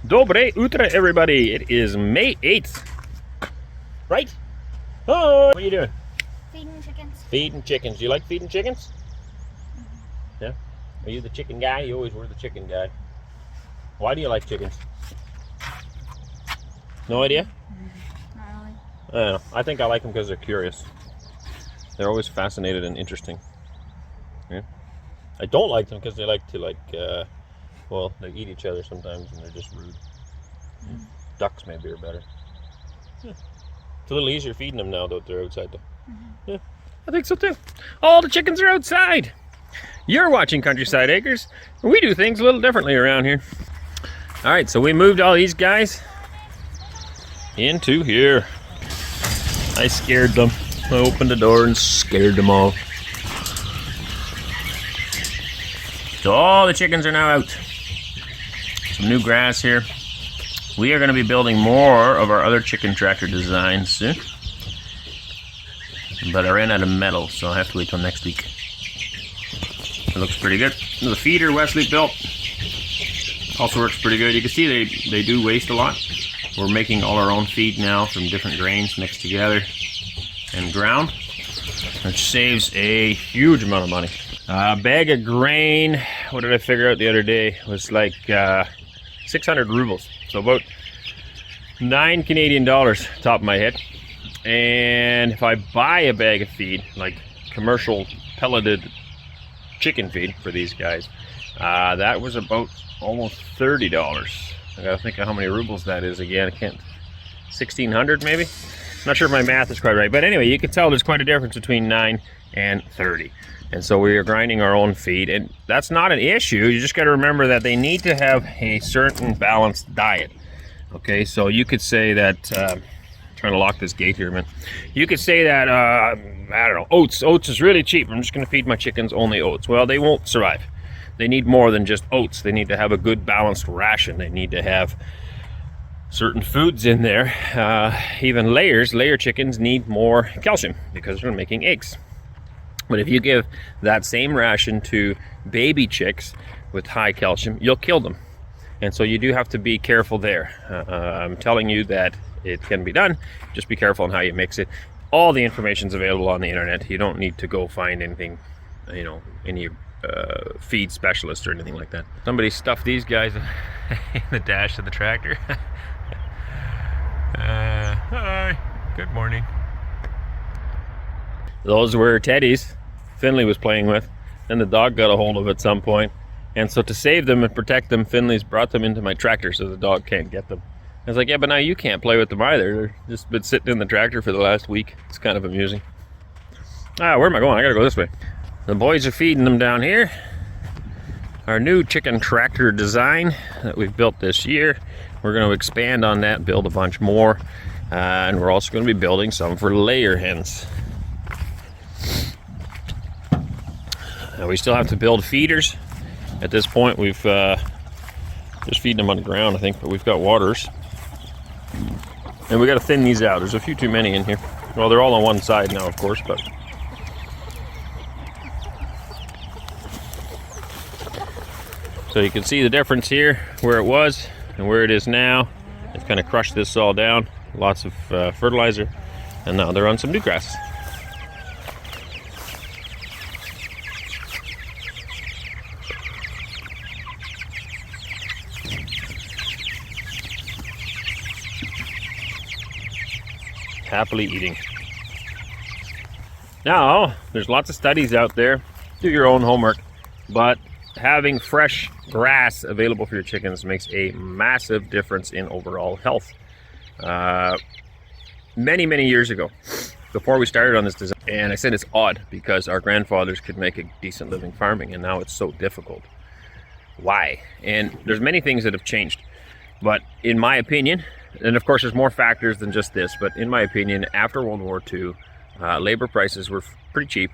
Dobre Utra, everybody. It is May 8th. Right? Oh, what are you doing? Feeding chickens. Feeding chickens. Do you like feeding chickens? Yeah? Are you the chicken guy? You always were the chicken guy. Why do you like chickens? No idea? Not really. I don't know. I think I like them because they're curious. They're always fascinated and interesting. Yeah? I don't like them because they like to well, they eat each other sometimes and they're just rude. Yeah. Ducks maybe are better. Yeah. It's a little easier feeding them now though they're outside though. Yeah, I think so too. All the chickens are outside. You're watching Countryside Acres. We do things a little differently around here. All right, so we moved all these guys into here. I scared them. I opened the door and scared them all. So all the chickens are now out. Some new grass here. We are going to be building more of our other chicken tractor designs soon. But I ran out of metal, so I'll have to wait till next week. It looks pretty good. The feeder Wesley built also works pretty good. You can see they do waste a lot. We're making all our own feed now from different grains mixed together and ground, which saves a huge amount of money. A bag of grain, what did I figure out the other day, was like 600 rubles, so about 9 Canadian dollars, top of my head. And if I buy a bag of feed, like commercial pelleted chicken feed for these guys, that was about almost $30. I gotta think of how many rubles that is again. I can't, 1,600 maybe? Not sure if my math is quite right, but anyway, you can tell there's quite a difference between 9 and 30. And so we are grinding our own feed, and that's not an issue. You just got to remember that they need to have a certain balanced diet. Okay, so you could say that, trying to lock this gate here, man. You could say that, I don't know, oats. Oats is really cheap. I'm just going to feed my chickens only oats. Well, they won't survive. They need more than just oats. They need to have a good balanced ration. They need to have certain foods in there. Even layer chickens need more calcium because they're making eggs. But if you give that same ration to baby chicks with high calcium, you'll kill them. And so you do have to be careful there. I'm telling you that it can be done. Just be careful on how you mix it. All the information is available on the internet. You don't need to go find anything, you know, any feed specialist or anything like that. Somebody stuffed these guys in the dash of the tractor. Hi, good morning. Those were teddies Finley was playing with, and the dog got a hold of at some point. And so to save them and protect them, Finley's brought them into my tractor so the dog can't get them. I was like, yeah, but now you can't play with them either. They're just been sitting in the tractor for the last week. It's kind of amusing. Where am I going? I gotta go this way. The boys are feeding them down here. Our new chicken tractor design that we've built this year. We're going to expand on that, build a bunch more. And we're also going to be building some for layer hens. We still have to build feeders. At this point, we've just feeding them on the ground, I think, but we've got waters. And we got to thin these out. There's a few too many in here. Well, they're all on one side now, of course, but so you can see the difference here, where it was and where it is now. It's kind of crushed this all down. Lots of fertilizer, and now they're on some new grasses. Happily eating. Now, there's lots of studies out there. Do your own homework, but having fresh grass available for your chickens makes a massive difference in overall health. Many years ago, before we started on this design, and I said it's odd because our grandfathers could make a decent living farming, and now it's so difficult. Why? And there's many things that have changed, but in my opinion, and of course there's more factors than just this, but in my opinion, after World War II, labor prices were pretty cheap,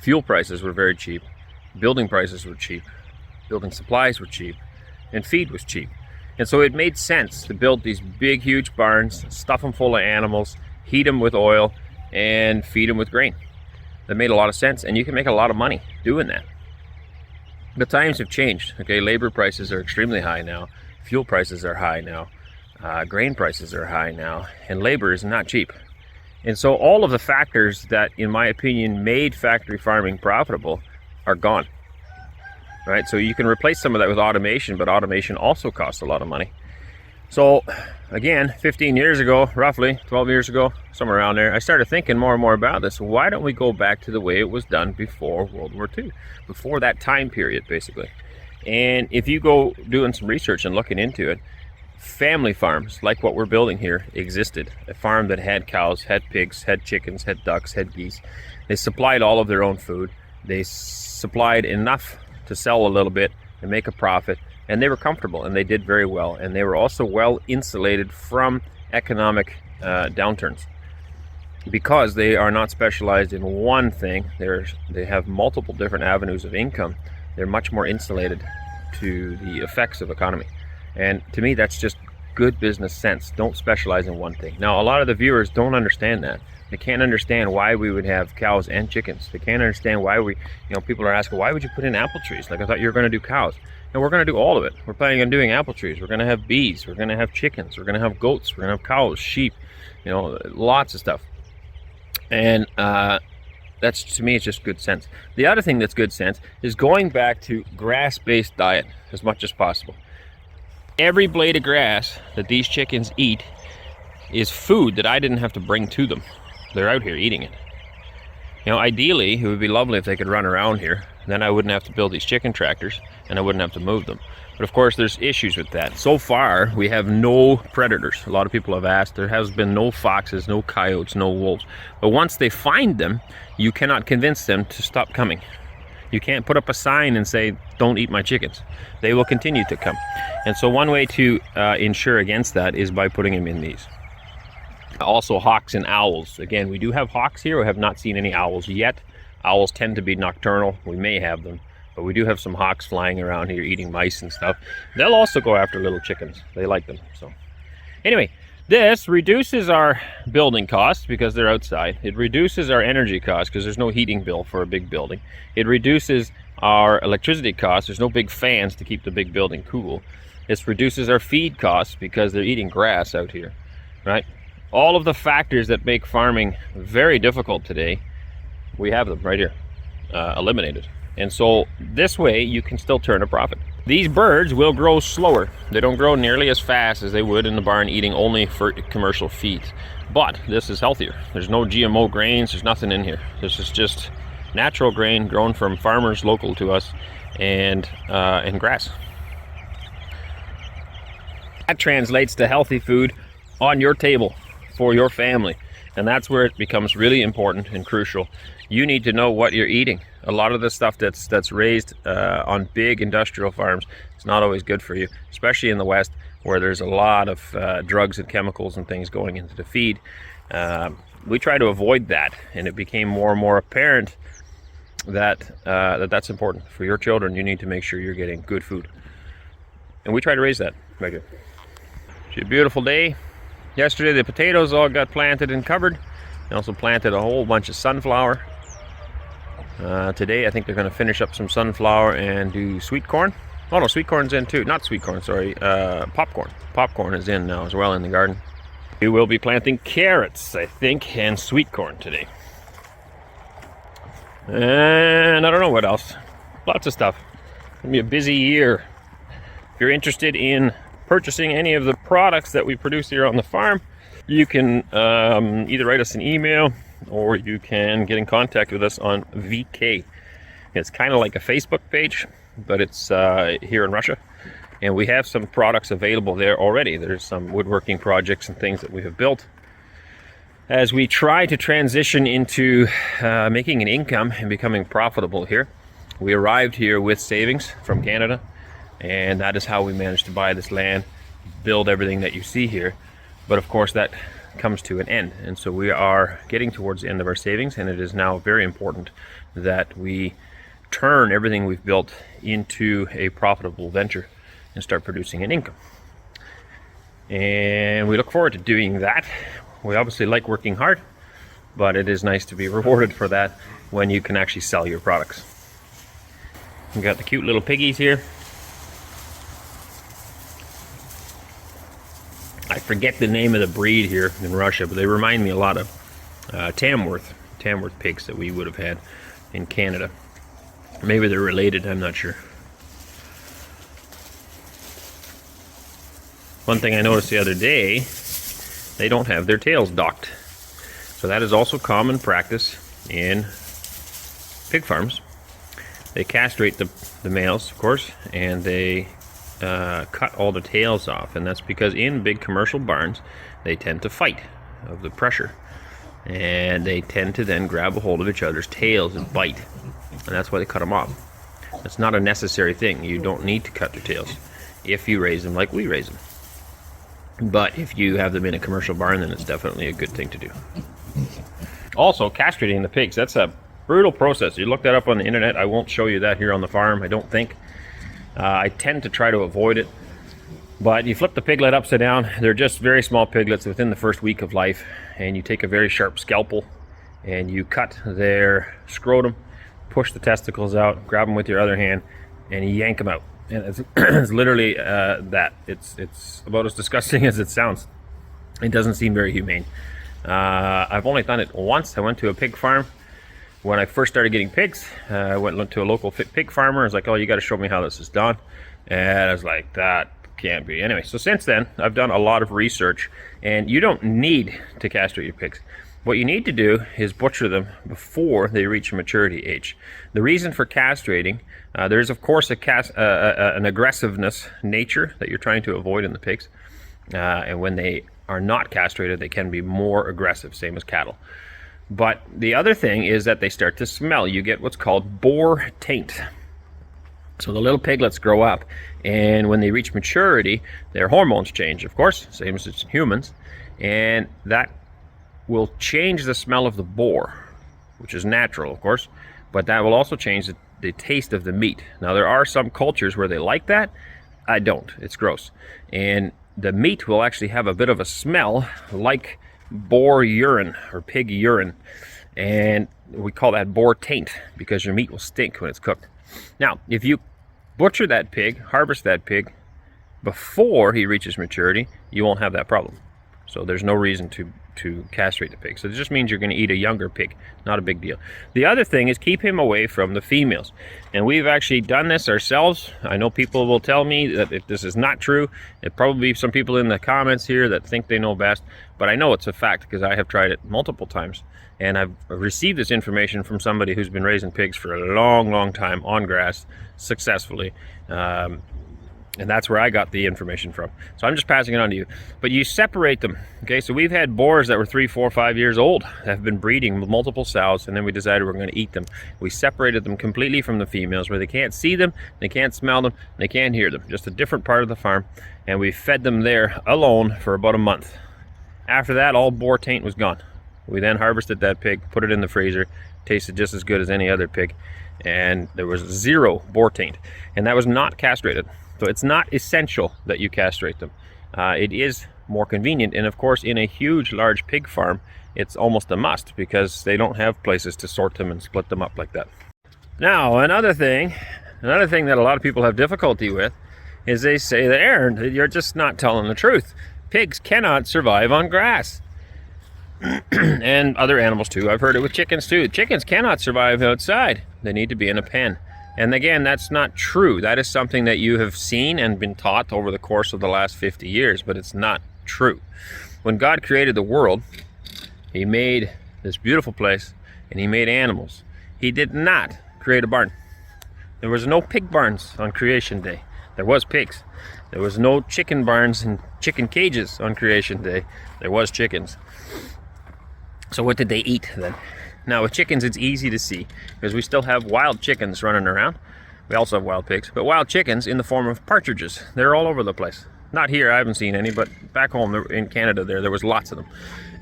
fuel prices were very cheap, building prices were cheap, building supplies were cheap, and feed was cheap. And so it made sense to build these big, huge barns, stuff them full of animals, heat them with oil, and feed them with grain. That made a lot of sense, and you can make a lot of money doing that. The times have changed, okay? Labor prices are extremely high now. Fuel prices are high now. Grain prices are high now, and labor is not cheap. And so all of the factors that, in my opinion, made factory farming profitable are gone. Right? So you can replace some of that with automation, but automation also costs a lot of money. So again, 15 years ago, roughly 12 years ago, somewhere around there, I started thinking more and more about this. Why don't we go back to the way it was done before World War II, before that time period, basically? And if you go doing some research and looking into it, family farms like what we're building here existed. A farm that had cows, had pigs, had chickens, had ducks, had geese. They supplied all of their own food. They supplied enough to sell a little bit and make a profit, and they were comfortable, and they did very well, and they were also well insulated from economic downturns because they are not specialized in one thing. They have multiple different avenues of income. They're much more insulated to the effects of economy, and to me that's just good business sense. Don't specialize in one thing. Now, a lot of the viewers don't understand that. They can't understand why we would have cows and chickens. They can't understand why people are asking, why would you put in apple trees? Like, I thought you were going to do cows. And we're going to do all of it. We're planning on doing apple trees. We're going to have bees. We're going to have chickens. We're going to have goats. We're going to have cows, sheep, lots of stuff. And that's, to me, it's just good sense. The other thing that's good sense is going back to grass-based diet as much as possible. Every blade of grass that these chickens eat is food that I didn't have to bring to them. They're out here eating it. Ideally, it would be lovely if they could run around here. Then I wouldn't have to build these chicken tractors, and I wouldn't have to move them. But of course, there's issues with that. So far, we have no predators. A lot of people have asked. There has been no foxes, no coyotes, no wolves. But once they find them, you cannot convince them to stop coming. You can't put up a sign and say, don't eat my chickens. They will continue to come. And so one way to ensure against that is by putting them in these. Also, hawks and owls. Again, we do have hawks here. We have not seen any owls yet. Owls tend to be nocturnal. We may have them, but we do have some hawks flying around here eating mice and stuff. They'll also go after little chickens. They like them. So anyway, this reduces our building costs because they're outside. It reduces our energy costs because there's no heating bill for a big building. It reduces our electricity costs. There's no big fans to keep the big building cool. It reduces our feed costs because they're eating grass out here, right? All of the factors that make farming very difficult today, we have them right here, eliminated. And so this way you can still turn a profit. These birds will grow slower. They don't grow nearly as fast as they would in the barn eating only for commercial feed. But this is healthier. There's no GMO grains, there's nothing in here. This is just natural grain grown from farmers local to us and grass. That translates to healthy food on your table for your family, and that's where it becomes really important and crucial. You need to know what you're eating. A lot of the stuff that's raised on big industrial farms is not always good for you, especially in the West where there's a lot of drugs and chemicals and things going into the feed. We try to avoid that, and it became more and more apparent that that's important for your children. You need to make sure you're getting good food, and we try to raise that right here. It's a beautiful day. Yesterday the potatoes all got planted and covered. They also planted a whole bunch of sunflower. Today I think they're going to finish up some sunflower and do sweet corn. Oh no, sweet corn's in too. Not sweet corn, sorry. Popcorn. Popcorn is in now as well in the garden. We will be planting carrots, I think, and sweet corn today. And I don't know what else. Lots of stuff. It's going to be a busy year. If you're interested in purchasing any of the products that we produce here on the farm, you can either write us an email or you can get in contact with us on VK. It's kind of like a Facebook page, but it's here in Russia, and we have some products available there already. There's some woodworking projects and things that we have built. As we try to transition into making an income and becoming profitable here, we arrived here with savings from Canada, and that is how we managed to buy this land, build everything that you see here. But of course that comes to an end, and so we are getting towards the end of our savings, and it is now very important that we turn everything we've built into a profitable venture and start producing an income. And we look forward to doing that. We obviously like working hard, but it is nice to be rewarded for that when you can actually sell your products. We've got the cute little piggies here. I forget the name of the breed here in Russia, but they remind me a lot of Tamworth pigs that we would have had in Canada. Maybe they're related, I'm not sure. One thing I noticed the other day, they don't have their tails docked. So that is also common practice in pig farms. They castrate the males, of course, and they cut all the tails off. And that's because in big commercial barns, they tend to fight of the pressure. And they tend to then grab a hold of each other's tails and bite. And that's why they cut them off. It's not a necessary thing. You don't need to cut their tails if you raise them like we raise them. But if you have them in a commercial barn, then it's definitely a good thing to do. Also, castrating the pigs, that's a brutal process. You look that up on the internet. I won't show you that here on the farm, I don't think. I tend to try to avoid it. But you flip the piglet upside down. They're just very small piglets within the first week of life. And you take a very sharp scalpel and you cut their scrotum, push the testicles out, grab them with your other hand, and you yank them out. And it's literally that. It's about as disgusting as it sounds. It doesn't seem very humane. I've only done it once. I went to a pig farm when I first started getting pigs. I went to a local pig farmer. I was like, oh, you got to show me how this is done. And I was like, that can't be. Anyway, so since then, I've done a lot of research, and you don't need to castrate your pigs. What you need to do is butcher them before they reach maturity age. The reason for castrating, there's of course an aggressiveness nature that you're trying to avoid in the pigs. And when they are not castrated, they can be more aggressive, same as cattle. But the other thing is that they start to smell. You get what's called boar taint. So the little piglets grow up, and when they reach maturity, their hormones change, of course, same as it's in humans, and that will change the smell of the boar, which is natural, of course, but that will also change the taste of the meat. Now, there are some cultures where they like that. I don't. It's gross. And the meat will actually have a bit of a smell like boar urine or pig urine, and we call that boar taint because your meat will stink when it's cooked. Now, if you butcher that pig, harvest that pig before he reaches maturity, you won't have that problem. So there's no reason to castrate the pig. So it just means you're going to eat a younger pig. Not a big deal. The other thing is keep him away from the females. And we've actually done this ourselves. I know people will tell me that if this is not true, there probably be some people in the comments here that think they know best. But I know it's a fact because I have tried it multiple times. And I've received this information from somebody who's been raising pigs for a long, long time on grass successfully. And that's where I got the information from. So I'm just passing it on to you. But you separate them. Okay, so we've had boars that were 3, 4, 5 years old that have been breeding with multiple sows, and then we decided we're going to eat them. We separated them completely from the females where they can't see them, they can't smell them, they can't hear them. Just a different part of the farm. And we fed them there alone for about a month. After that, all boar taint was gone. We then harvested that pig, put it in the freezer, tasted just as good as any other pig, and there was 0 boar taint. And that was not castrated. So it's not essential that you castrate them. It is more convenient, and of course in a huge, large pig farm, it's almost a must because they don't have places to sort them and split them up like that. Now, another thing that a lot of people have difficulty with is they say that, Arend, you're just not telling the truth. Pigs cannot survive on grass. And other animals too. I've heard it with chickens too. Chickens cannot survive outside. They need to be in a pen. And again, that's not true. That is something that you have seen and been taught over the course of the last 50 years, but it's not true. When God created the world, he made this beautiful place and he made animals. He did not create a barn. There was no pig barns on creation day. There was pigs. There was no chicken barns and chicken cages on creation day. There was chickens. So what did they eat then? Now with chickens, it's easy to see because we still have wild chickens running around. We also have wild pigs, but wild chickens in the form of partridges. They're all over the place. Not here, I haven't seen any, but back home in Canada there was lots of them.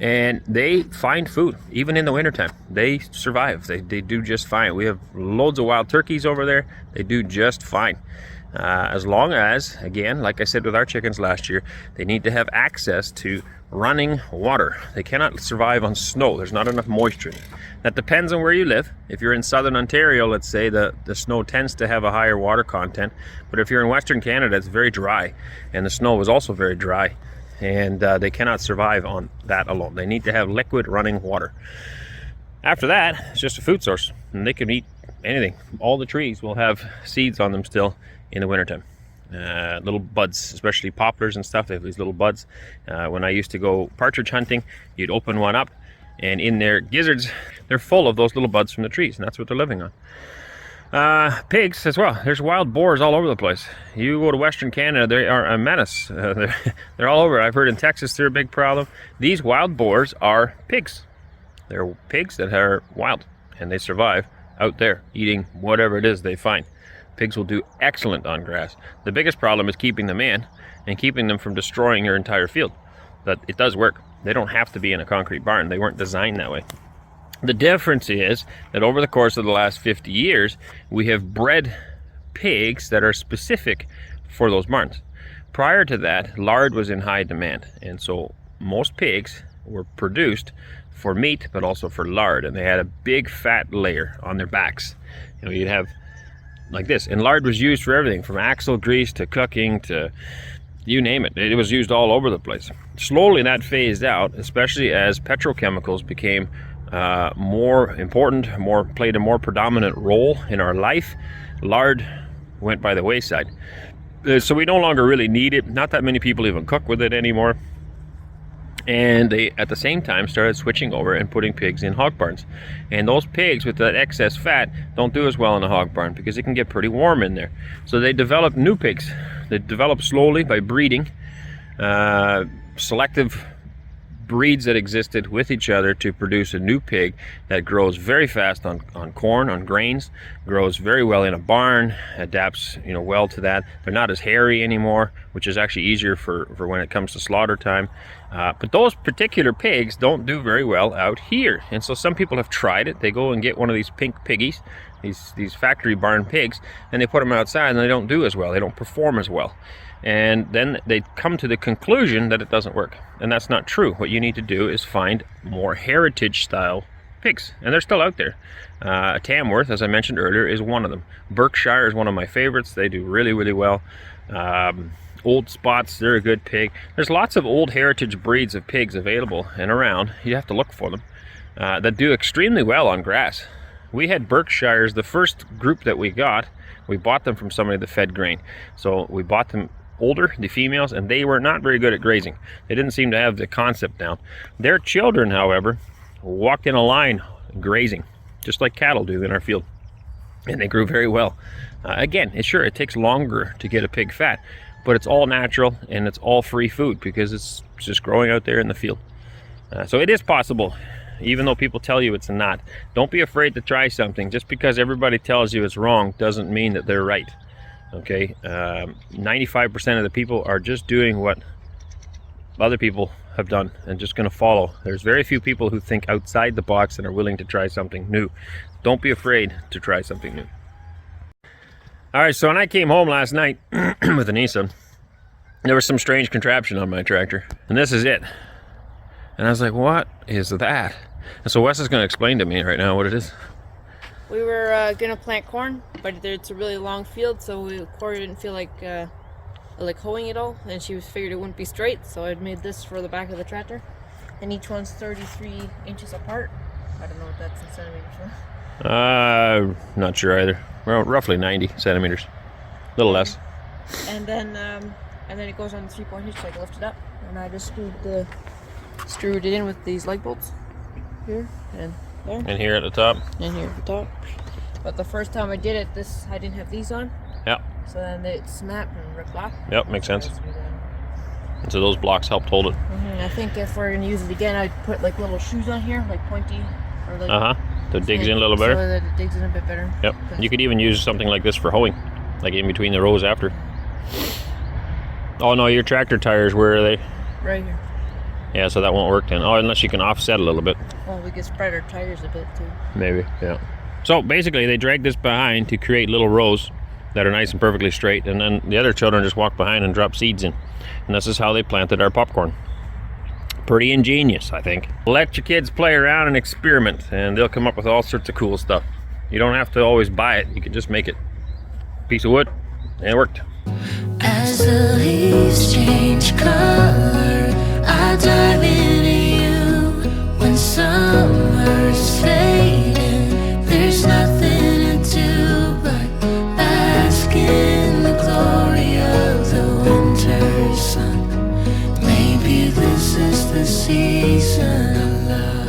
And they find food, even in the wintertime. They survive, they do just fine. We have loads of wild turkeys over there. They do just fine. As long as, again, like I said with our chickens last year, they need to have access to running water. They cannot survive on snow. There's not enough moisture. That depends on where you live. If you're in southern Ontario, let's say, the snow tends to have a higher water content. But if you're in Western Canada, it's very dry. And the snow is also very dry. and they cannot survive on that alone. They need to have liquid running water. After that, it's just a food source, and they can eat anything. All the trees will have seeds on them still in the wintertime. Little buds, especially poplars and stuff, they have these little buds. When I used to go partridge hunting, you'd open one up, and in their gizzards, they're full of those little buds from the trees, and that's what they're living on. Pigs as well. There's wild boars all over the place. You go to Western Canada, they are a menace. They're all over. I've heard in Texas they're a big problem. These wild boars are pigs. They're pigs that are wild, and they survive out there eating whatever it is they find. Pigs will do excellent on grass. The biggest problem is keeping them in and keeping them from destroying your entire field. But it does work. They don't have to be in a concrete barn. They weren't designed that way. The difference is that over the course of the last 50 years, we have bred pigs that are specific for those barns. Prior to that, lard was in high demand, and so most pigs were produced for meat, but also for lard, and they had a big fat layer on their backs. You know, you'd have like this, and lard was used for everything from axle grease to cooking to you name it. It was used all over the place. Slowly that phased out, especially as petrochemicals became more important, played a more predominant role in our life. Lard went by the wayside, so we no longer really need it. Not that many people even cook with it anymore. And they at the same time started switching over and putting pigs in hog barns, and those pigs with that excess fat don't do as well in a hog barn because it can get pretty warm in there. So they developed new pigs. They developed slowly by breeding selective breeds that existed with each other to produce a new pig that grows very fast on corn, on grains, grows very well in a barn, adapts well to that. They're not as hairy anymore, which is actually easier for when it comes to slaughter time. But those particular pigs don't do very well out here, and so some people have tried it. They go and get one of these pink piggies, these factory barn pigs, and they put them outside, and they don't do as well. They don't perform as well. And then they come to the conclusion that it doesn't work. And that's not true. What you need to do is find more heritage style pigs. And they're still out there. Tamworth, as I mentioned earlier, is one of them. Berkshire is one of my favorites. They do really, really well. Old Spots, they're a good pig. There's lots of old heritage breeds of pigs available and around. You have to look for them. That do extremely well on grass. We had Berkshires, the first group that we bought them from somebody that fed grain. So we bought them older, the females, and they were not very good at grazing. They didn't seem to have the concept down. Their children, however, walked in a line grazing, just like cattle do in our field, and they grew very well. Again, it takes longer to get a pig fat, but it's all natural and it's all free food because it's just growing out there in the field. So it is possible, even though people tell you it's not. Don't be afraid to try something. Just because everybody tells you it's wrong doesn't mean that they're right. Okay, 95% of the people are just doing what other people have done and just going to follow. There's very few people who think outside the box and are willing to try something new. Don't be afraid to try something new. All right, so when I came home last night with Anneesa, there was some strange contraption on my tractor, and this is it. And I was like, what is that? And so Wes is going to explain to me right now what it is. We were gonna plant corn, but it's a really long field, so Corey didn't feel like hoeing it all, and she figured it wouldn't be straight, so I made this for the back of the tractor, and each one's 33 inches apart. I don't know what that's in centimeters. Not sure either. Well, roughly 90 centimeters, a little less. And then it goes on the 3-point hitch, so I can lift it up, and I just screwed it in with these light bolts here and there. And here at the top. And here at the top. But the first time I did it, I didn't have these on. Yeah. So then it snapped and ripped off. Yep, makes sense. And so those blocks helped hold it. I think if we're gonna use it again, I'd put like little shoes on here, like pointy, or like. So it digs in a little better. So that it digs in a bit better. Yep. You could even use something like this for hoeing, like in between the rows after. Oh no, your tractor tires, where are they? Right here. Yeah, so that won't work then. Oh, unless you can offset a little bit. Well, we could spread our tires a bit too. Maybe, yeah. So basically they drag this behind to create little rows that are nice and perfectly straight, and then the other children just walk behind and drop seeds in. And this is how they planted our popcorn. Pretty ingenious, I think. Let your kids play around and experiment, and they'll come up with all sorts of cool stuff. You don't have to always buy it, you can just make it. Piece of wood, and it worked. As the leaves change color summer's fading. There's nothing to do but bask in the glory of the winter sun. Maybe this is the season of love.